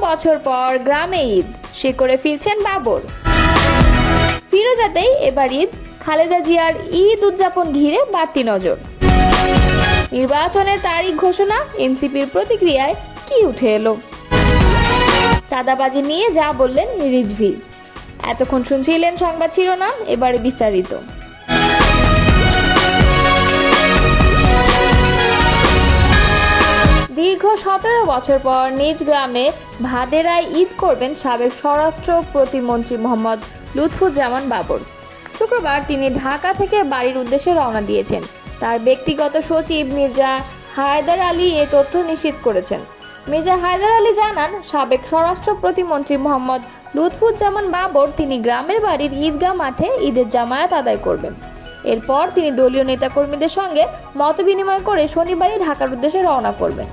বছর পর গ্রামে ঈদ, শিকড়ে ফিরছেন বাবর। ফিরোজাতেই এবার ঈদ, খালেদা জিয়ার ঈদ উদযাপন ঘিরে বাড়তি নজর। নির্বাচনের তারিখ ঘোষণা, এনসিপির প্রতিক্রিয়ায় কি উঠে এলো? চাঁদাবাজি নিয়ে যা বললেন রিজভী। এতক্ষণ শুনছিলেন সংবাদ শিরোনাম, এবারে বিস্তারিত। দীর্ঘ 17 বছর পর নিজ গ্রামে ভাদেরায় ঈদ করবেন সাবেক স্বরাষ্ট্র প্রতিমন্ত্রী মোহাম্মদ লুৎফুজ্জামান বাবর। শুক্রবার তিনি ঢাকা থেকে বাড়ির উদ্দেশ্যে রওনা দিয়েছেন। তার ব্যক্তিগত সচিব মির্জা হায়দার আলী এ তথ্য নিশ্চিত করেছেন। মির্জা হায়দার আলী জানান, সাবেক স্বরাষ্ট্র প্রতিমন্ত্রী মোহাম্মদ লুৎফুজ্জামান বাবর তিনি গ্রামের বাড়ির ঈদগাহ মাঠে ঈদের জামায়াত আদায় করবেন। এরপর তিনি দলীয় নেতাকর্মীদের সঙ্গে মতবিনিময় করে শনিবারই ঢাকার উদ্দেশ্যে রওনা করবেন।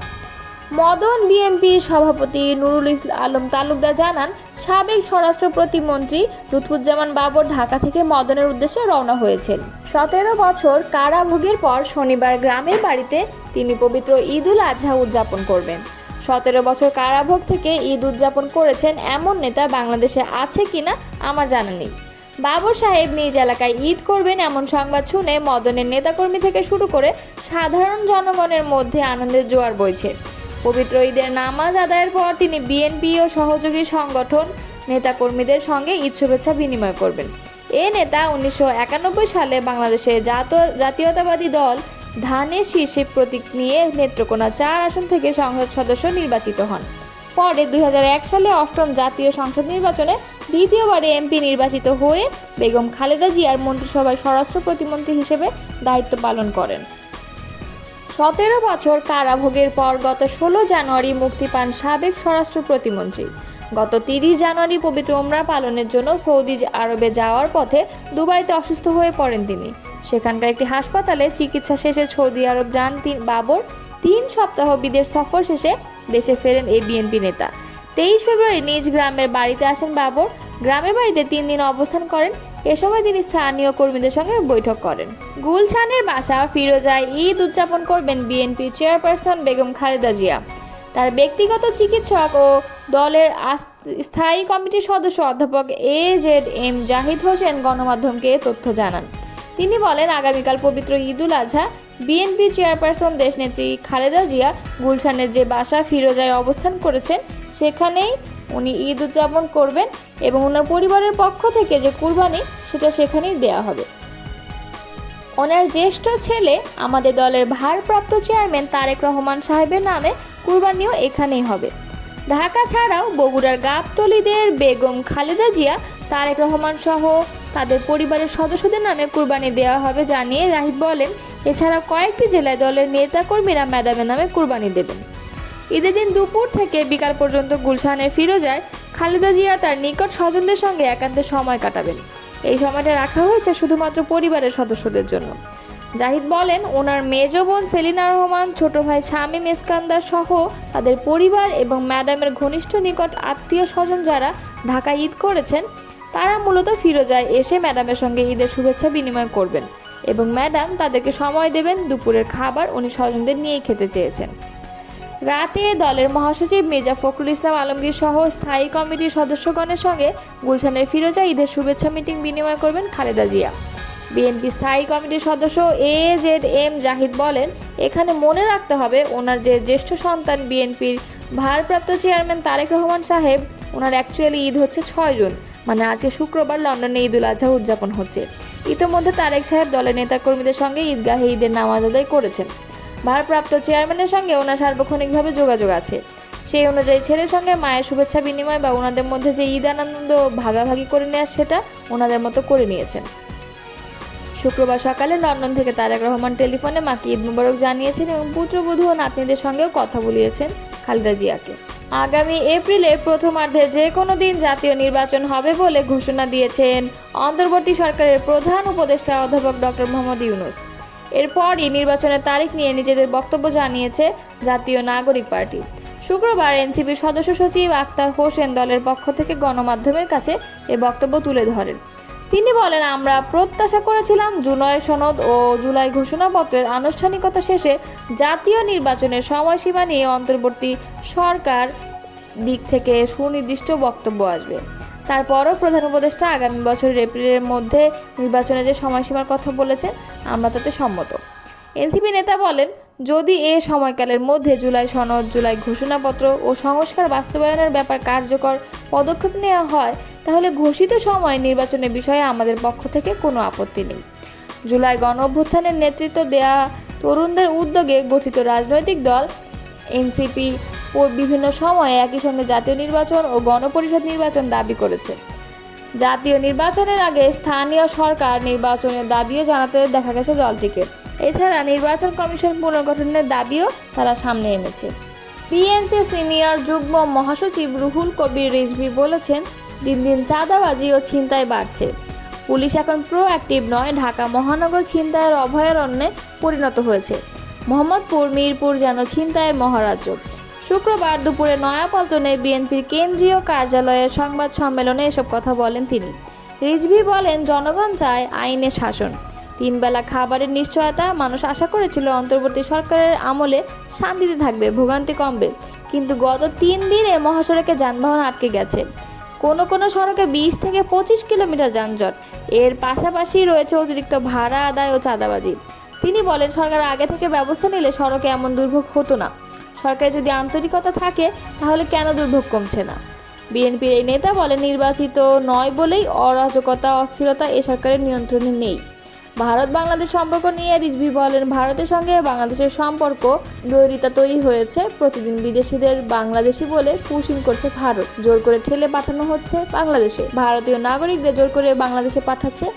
মদন বিএনপির সভাপতি নুরুল আলম তালুকদার জানান, সাবেক স্বরাষ্ট্র প্রতিমন্ত্রী লুৎফুজ্জামান বাবর ঢাকা থেকে মদনের উদ্দেশ্যে রওনা হয়েছেন। 17 বছর কারাভোগের পর শনিবার গ্রামের বাড়িতে তিনি পবিত্র ঈদ উল আজহা উদযাপন করবেন। 17 বছর কারাভোগ থেকে ঈদ উদযাপন করেছেন এমন নেতা বাংলাদেশে আছে কিনা আমার জানা নেই। বাবর সাহেব নিজ এলাকায় ঈদ করবেন এমন সংবাদ শুনে মদনের নেতাকর্মী থেকে শুরু করে সাধারণ জনগণের মধ্যে আনন্দের জোয়ার বইছে। পবিত্র ঈদের নামাজ আদায়ের পর তিনি বিএনপি ও সহযোগী সংগঠন নেতাকর্মীদের সঙ্গে ঈদ শুভেচ্ছা বিনিময় করবেন। এ নেতা 1991 সালে বাংলাদেশের জাতীয়তাবাদী দল ধানের শীর্ষে প্রতীক নিয়ে নেত্রকোনা 4 আসন থেকে সংসদ সদস্য নির্বাচিত হন। পরে 2001 সালে 8ম জাতীয় সংসদ নির্বাচনে দ্বিতীয়বারে এমপি নির্বাচিত হয়ে বেগম খালেদা জিয়ার মন্ত্রিসভায় স্বরাষ্ট্র প্রতিমন্ত্রী হিসেবে দায়িত্ব পালন করেন। 17 বছর কারাভোগের পর গত 16 জানুয়ারি মুক্তি পান সাবেক স্বরাষ্ট্র প্রতিমন্ত্রী। গত 30 জানুয়ারি পবিত্র উমরা পালনের জন্য সৌদি আরবে যাওয়ার পথে দুবাইতে অসুস্থ হয়ে পড়েন তিনি। সেখানকার একটি হাসপাতালে চিকিৎসা শেষে সৌদি আরব যান বাবর। 3 সপ্তাহ বিদেশ সফর শেষে দেশে ফেরেন এই বিএনপি নেতা। 23 ফেব্রুয়ারি নিজ গ্রামের বাড়িতে আসেন বাবর। গ্রামের বাড়িতে 3 দিন অবস্থান করেন। এ সময় তিনি স্থানীয় কর্মীদের সঙ্গে বৈঠক করেন। গুলশানের বাসা ফিরোজায় ঈদ উদযাপন করবেন বিএনপি চেয়ারপারসন বেগম খালেদা জিয়া। তার ব্যক্তিগত চিকিৎসক ও দলের স্থায়ী কমিটির সদস্য অধ্যাপক AZM জাহিদ হোসেন গণমাধ্যমকে তথ্য জানান। তিনি বলেন, আগামীকাল পবিত্র ঈদ উল আজহা বিএনপি চেয়ারপারসন দেশনেত্রী খালেদা জিয়া গুলশানের যে বাসা ফিরোজায় অবস্থান করেছেন সেখানেই উনি ঈদ উদযাপন করবেন এবং ওনার পরিবারের পক্ষ থেকে যে কুরবানি সেটা সেখানেই দেওয়া হবে। ওনার জ্যেষ্ঠ ছেলে আমাদের দলের ভারপ্রাপ্ত চেয়ারম্যান তারেক রহমান সাহেবের নামে কুরবানিও এখানেই হবে। ঢাকা ছাড়াও বগুড়ার গাবতলীদের বেগম খালেদা জিয়া, তারেক রহমান সহ তাদের পরিবারের সদস্যদের নামে কুরবানি দেওয়া হবে জানিয়ে জাহিদ বলেন, এছাড়া কয়েকটি জেলায় দলের নেতাকর্মীরা ম্যাডামের নামে কুরবানি দেবেন। ঈদের দিন দুপুর থেকে বিকাল পর্যন্ত গুলশানের ফিরোজায় খালেদা জিয়া তার নিকট স্বজনদের সঙ্গে একান্তে সময় কাটাবেন। এই সময়টা রাখা হয়েছে শুধুমাত্র পরিবারের সদস্যদের জন্য। জাহিদ বলেন, ওনার মেজ বোন সেলিনা রহমান, ছোট ভাই শামীম ইস্কান্দার সহ তাদের পরিবার এবং ম্যাডামের ঘনিষ্ঠ নিকট আত্মীয় স্বজন যারা ঢাকায় ঈদ করেছেন তারা মূলত ফিরোজায় এসে ম্যাডামের সঙ্গে ঈদের শুভেচ্ছা বিনিময় করবেন এবং ম্যাডাম তাদেরকে সময় দেবেন। দুপুরের খাবার উনি স্বজনদের নিয়েই খেতে চেয়েছেন। রাতে দলের মহাসচিব মির্জা ফখরুল ইসলাম আলমগীর সহ স্থায়ী কমিটির সদস্যগণের সঙ্গে গুলশানের ফিরোজা ঈদের শুভেচ্ছা মিটিং বিনিময় করবেন খালেদা জিয়া। বিএনপি স্থায়ী কমিটির সদস্য AZM জাহিদ বলেন, এখানে মনে রাখতে হবে ওনার যে জ্যেষ্ঠ সন্তান বিএনপির ভারপ্রাপ্ত চেয়ারম্যান তারেক রহমান সাহেব, ওনার অ্যাকচুয়ালি ঈদ হচ্ছে 6 জুন, মানে আজকে শুক্রবার লন্ডনে ঈদ উল আজহা উদযাপন হচ্ছে। ইতোমধ্যে তারেক সাহেব দলের নেতাকর্মীদের সঙ্গে ঈদগাহে ঈদের নামাজ আদায় করেছেন। ভারপ্রাপ্ত চেয়ারম্যানের সঙ্গে ওনার সার্বক্ষণিকভাবে যোগাযোগ আছে। সেই অনুযায়ী ছেলের সঙ্গে মায়ের শুভেচ্ছা বিনিময় বা ওনাদের মধ্যে যে ঈদ আনন্দ ভাগাভাগি করে নেওয়া সেটা ওনাদের মতো করে নিয়েছেন। শুক্রবার সকালে লন্ডন থেকে তারেক রহমান টেলিফোনে মাকে ঈদ মুবারক জানিয়েছেন এবং পুত্রবধূ ও নাতনিদের সঙ্গেও কথা বলিয়েছেন খালেদা জিয়াকে। আগামী এপ্রিলের প্রথমার্ধে যে কোনো দিন জাতীয় নির্বাচন হবে বলে ঘোষণা দিয়েছেন অন্তর্বর্তী সরকারের প্রধান উপদেষ্টা অধ্যাপক ডক্টর মোহাম্মদ ইউনূস। এরপরই নির্বাচনের তারিখ নিয়ে নিজেদের বক্তব্য জানিয়েছে জাতীয় নাগরিক পার্টি। শুক্রবার এনসিপির সদস্য সচিব আক্তার হোসেন দলের পক্ষ থেকে গণমাধ্যমের কাছে এ বক্তব্য তুলে ধরেন। তিনি বলেন, আমরা প্রত্যাশা করেছিলাম জুলাই সনদ ও জুলাই ঘোষণাপত্রের আনুষ্ঠানিকতা শেষে জাতীয় নির্বাচনের সময়সীমা নিয়ে অন্তর্বর্তী সরকার দিক থেকে সুনির্দিষ্ট বক্তব্য আসবে। তারপরও প্রধান উপদেষ্টা আগামী বছরের এপ্রিলের মধ্যে নির্বাচনে যে সময়সীমার কথা বলেছেন আমরা তাতে সম্মত। এনসিপি নেতা বলেন, যদি এ সময়কালের মধ্যে জুলাই সনদ, জুলাই ঘোষণাপত্র ও সংস্কার বাস্তবায়নের ব্যাপার কার্যকর পদক্ষেপ নেওয়া হয় তাহলে ঘোষিত সময়ে নির্বাচনের বিষয়ে আমাদের পক্ষ থেকে কোনো আপত্তি নেই। জুলাই গণ অভ্যুত্থানের নেতৃত্ব দেয়া তরুণদের উদ্যোগে গঠিত রাজনৈতিক দল এনসিপি বিভিন্ন সময়ে একই সঙ্গে জাতীয় নির্বাচন ও গণপরিষদ নির্বাচন দাবি করেছে। জাতীয় নির্বাচনের আগে স্থানীয় সরকার নির্বাচনের দাবিও জানাতে দেখা গেছে দলটিকে। এছাড়া নির্বাচন কমিশন পুনর্গঠনের দাবিও তারা সামনে এনেছে। বিএনপি সিনিয়র যুগ্ম মহাসচিব রুহুল কবির রিজভী বলেছেন, দিন দিন চাঁদাবাজি ও ছিনতাই বাড়ছে। পুলিশ এখন প্রোঅ্যাক্টিভ নয়, ঢাকা মহানগর ছিনতাইয়ের অভয়ারণ্যে পরিণত হয়েছে। মোহাম্মদপুর, মিরপুর যেন ছিনতাইয়ের মহারাজ্য। শুক্রবার দুপুরে নয়াপল্টনে বিএনপির কেন্দ্রীয় কার্যালয়ের সংবাদ সম্মেলনে এসব কথা বলেন তিনি। রিজভী বলেন, জনগণ চায় আইনের শাসন, তিনবেলা খাবারের নিশ্চয়তা। মানুষ আশা করেছিল অন্তর্বর্তী সরকারের আমলে শান্তিতে থাকবে, ভোগান্তি কমবে, কিন্তু গত 3 দিনে মহাসড়কে যানবাহন আটকে গেছে। কোনো সড়কে 20 থেকে 25 কিলোমিটার যানজট। এর পাশাপাশি রয়েছে অতিরিক্ত ভাড়া আদায় ও চাঁদাবাজি। তিনি বলেন, সরকার আগে থেকে ব্যবস্থা নিলে সড়কে এমন দুর্ভোগ হতো না। সরকারের যদি আন্তরিকতা থাকে তাহলে কেন দুর্ভোগ কমছে না? বিএনপির এই নেতা বলেন, নির্বাচিত নয় বলেই অরাজকতা, অস্থিরতা এ সরকারের নিয়ন্ত্রণে নেই। ভারত বাংলাদেশ সম্পর্ক নিয়ে রিজভী বলেন, ভারতের সঙ্গে বাংলাদেশের সম্পর্ক দ্বৈরতা তৈরি হয়েছে। প্রতিদিন বিদেশিদের বাংলাদেশি বলে পুশিং করছে ভারত, জোর করে ঠেলে পাঠানো হচ্ছে বাংলাদেশে। ভারতীয় নাগরিকদের জোর করে বাংলাদেশে পাঠাচ্ছে।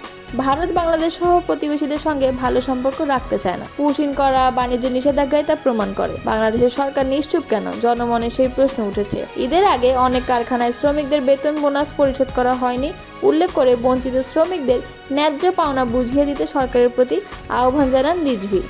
ভারত বাংলাদেশ সহ প্রতিবেশীদের সঙ্গে ভালো সম্পর্ক রাখতে চায় না। পুশিং করা বাণিজ্য নিষেধাজ্ঞায় তা প্রমাণ করে। বাংলাদেশের সরকার নিশ্চুপ কেন? জনমনে সেই প্রশ্ন উঠেছে। ঈদের আগে অনেক কারখানায় শ্রমিকদের বেতন বোনাস পরিশোধ করা হয়নি উল্লেখ করে বঞ্চিত শ্রমিকদের ন্যায্য পাওনা বুঝিয়ে দিতে সরকারের প্রতি আহ্বান জানান রিজভী।